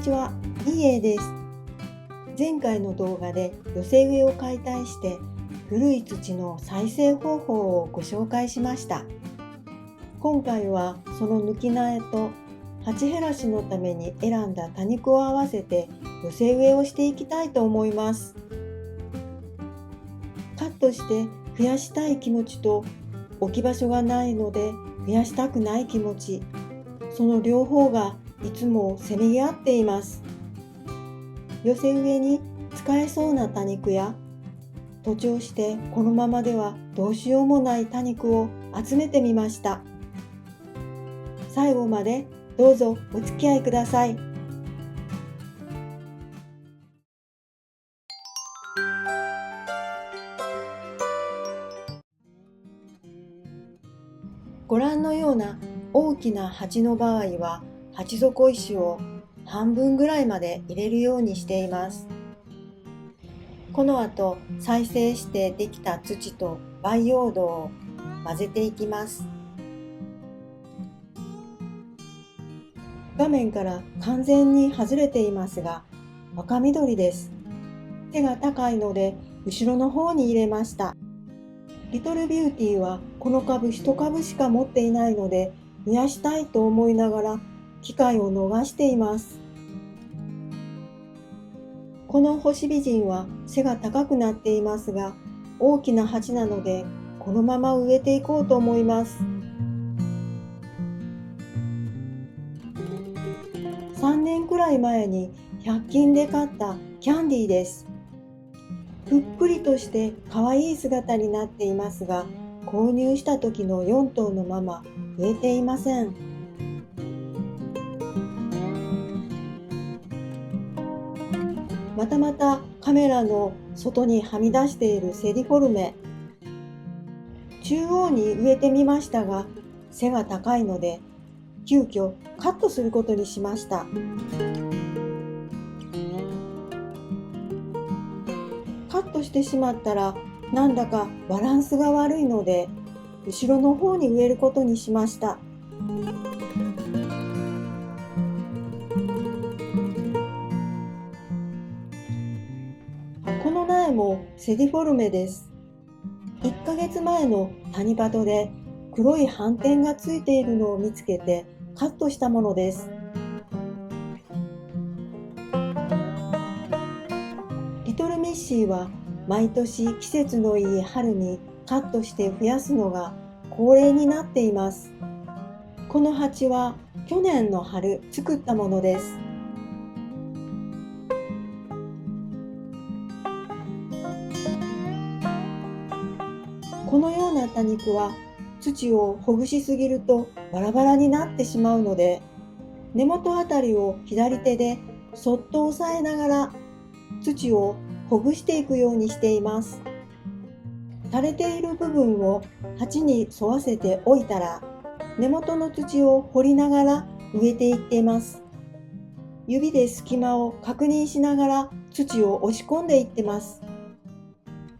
ちは、いえです。前回の動画で寄せ植えを解体して古い土の再生方法をご紹介しました。今回はその抜き苗と鉢減らしのために選んだ多肉を合わせて寄せ植えをしていきたいと思います。カットして増やしたい気持ちと置き場所がないので増やしたくない気持ち、その両方がいつもせめぎ合っています。寄せ植えに使えそうな多肉や徒長してこのままではどうしようもない多肉を集めてみました。最後までどうぞお付き合いください。ご覧のような大きな鉢の場合は鉢底石を半分ぐらいまで入れるようにしています。この後再生してできた土と培養土を混ぜていきます。画面から完全に外れていますが赤緑です。手が高いので後ろの方に入れました。リトルビューティーはこの株1株しか持っていないので増やしたいと思いながら機会を逃しています。この星美人は背が高くなっていますが大きな鉢なのでこのまま植えていこうと思います。3年くらい前に100均で買ったキャンディーです。ぷっくりとして可愛い姿になっていますが、購入した時の4頭のまま植えていません。またカメラの外にはみ出しているセディフォルメ。中央に植えてみましたが、背が高いので、急遽カットすることにしました。カットしてしまったらなんだかバランスが悪いので後ろの方に植えることにしました。この苗もセディフォルメです。1ヶ月前のタニパトで黒い斑点がついているのを見つけてカットしたものです。リトルミッシーは毎年季節のいい春にカットして増やすのが恒例になっています。この鉢は去年の春作ったものです。このような多肉は土をほぐしすぎるとバラバラになってしまうので、根元あたりを左手でそっと押さえながら土をほぐしていくようにしています。垂れている部分を鉢に沿わせておいたら、根元の土を掘りながら植えていっています。指で隙間を確認しながら土を押し込んでいってます。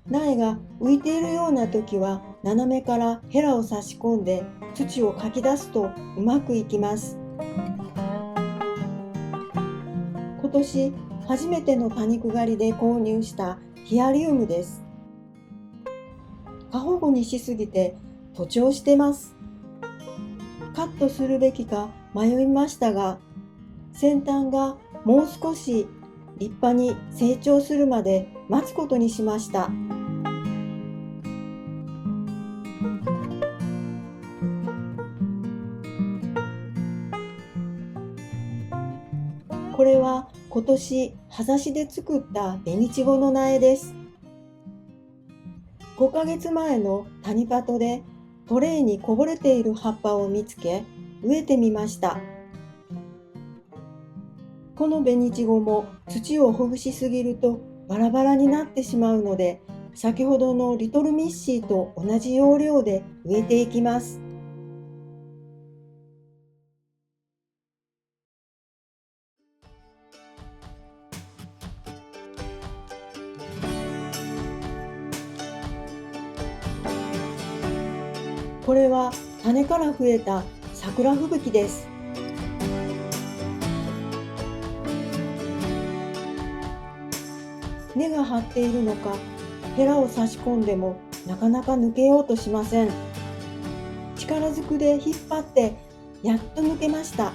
苗が浮いているような時は斜めからヘラを差し込んで土をかき出すとうまくいきます。今年初めての多肉狩りで購入したヒアリウムです。過保護にしすぎて徒長してます。カットするべきか迷いましたが、先端がもう少し立派に成長するまで待つことにしました。これは今年葉ざしで作った紅いちごの苗です。5ヶ月前のタニパトでトレイにこぼれている葉っぱを見つけ植えてみました。この紅いちごも土をほぐしすぎるとバラバラになってしまうので、先ほどのリトルミッシーと同じ要領で植えていきます。これは種から増えた桜吹雪です。根が張っているのか、ヘラを差し込んでもなかなか抜けようとしません。力ずくで引っ張ってやっと抜けました。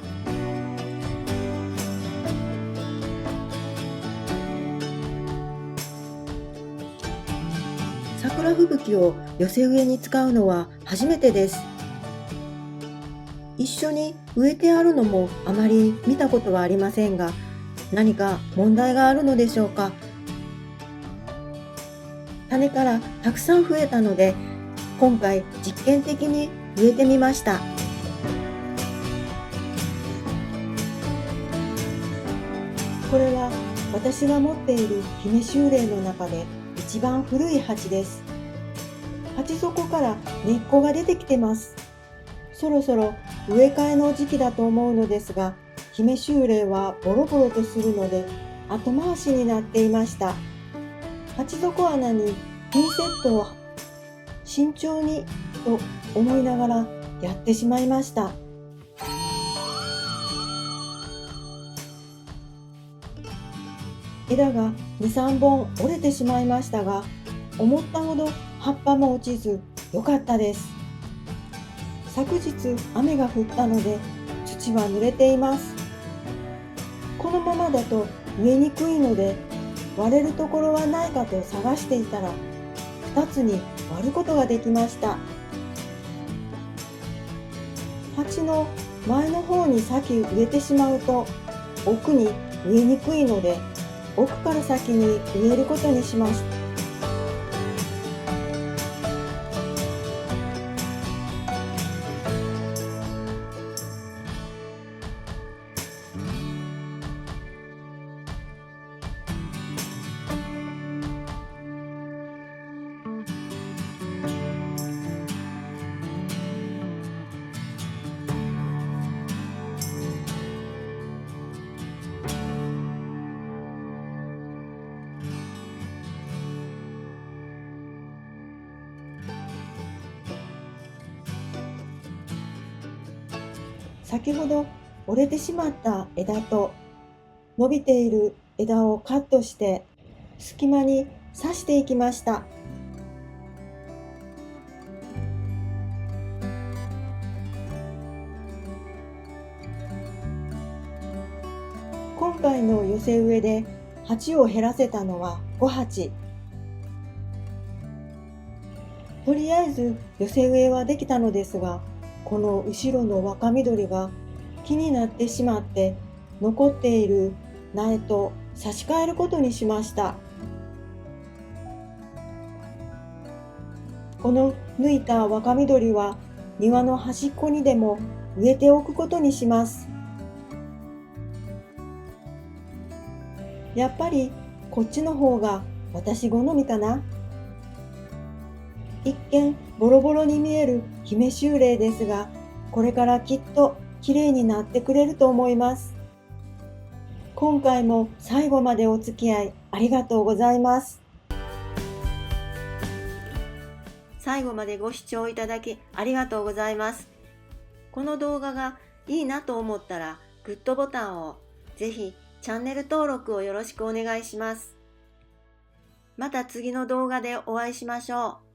桜吹雪を寄せ植えに使うのは初めてです。一緒に植えてあるのもあまり見たことはありませんが、何か問題があるのでしょうか。種からたくさん増えたので、今回実験的に植えてみました。これは私が持っている姫秋麗の中で一番古い鉢です。鉢底から根っこが出てきてます。そろそろ植え替えの時期だと思うのですが、姫秋麗はボロボロとするので後回しになっていました。鉢底穴にピンセットを慎重にと思いながらやってしまいました。枝が2、3本折れてしまいましたが、思ったほど葉っぱも落ちず良かったです。昨日雨が降ったので土は濡れています。このままだと植えにくいので、割れるところはないかと探していたら2つに割ることができました。鉢の前の方に先植えてしまうと奥に植えにくいので、奥から先に植えることにしました。先ほど折れてしまった枝と伸びている枝をカットして隙間に刺していきました。今回の寄せ植えで鉢を減らせたのは5鉢。とりあえず寄せ植えはできたのですが、この後ろの若緑が気になってしまって、残っている苗と差し替えることにしました。この抜いた若緑は庭の端っこにでも植えておくことにします。やっぱりこっちの方が私好みかな。一見ボロボロに見える姫秋麗ですが、これからきっと綺麗になってくれると思います。今回も最後までお付き合いありがとうございます。最後までご視聴いただきありがとうございます。この動画がいいなと思ったらグッドボタンを、ぜひチャンネル登録をよろしくお願いします。また次の動画でお会いしましょう。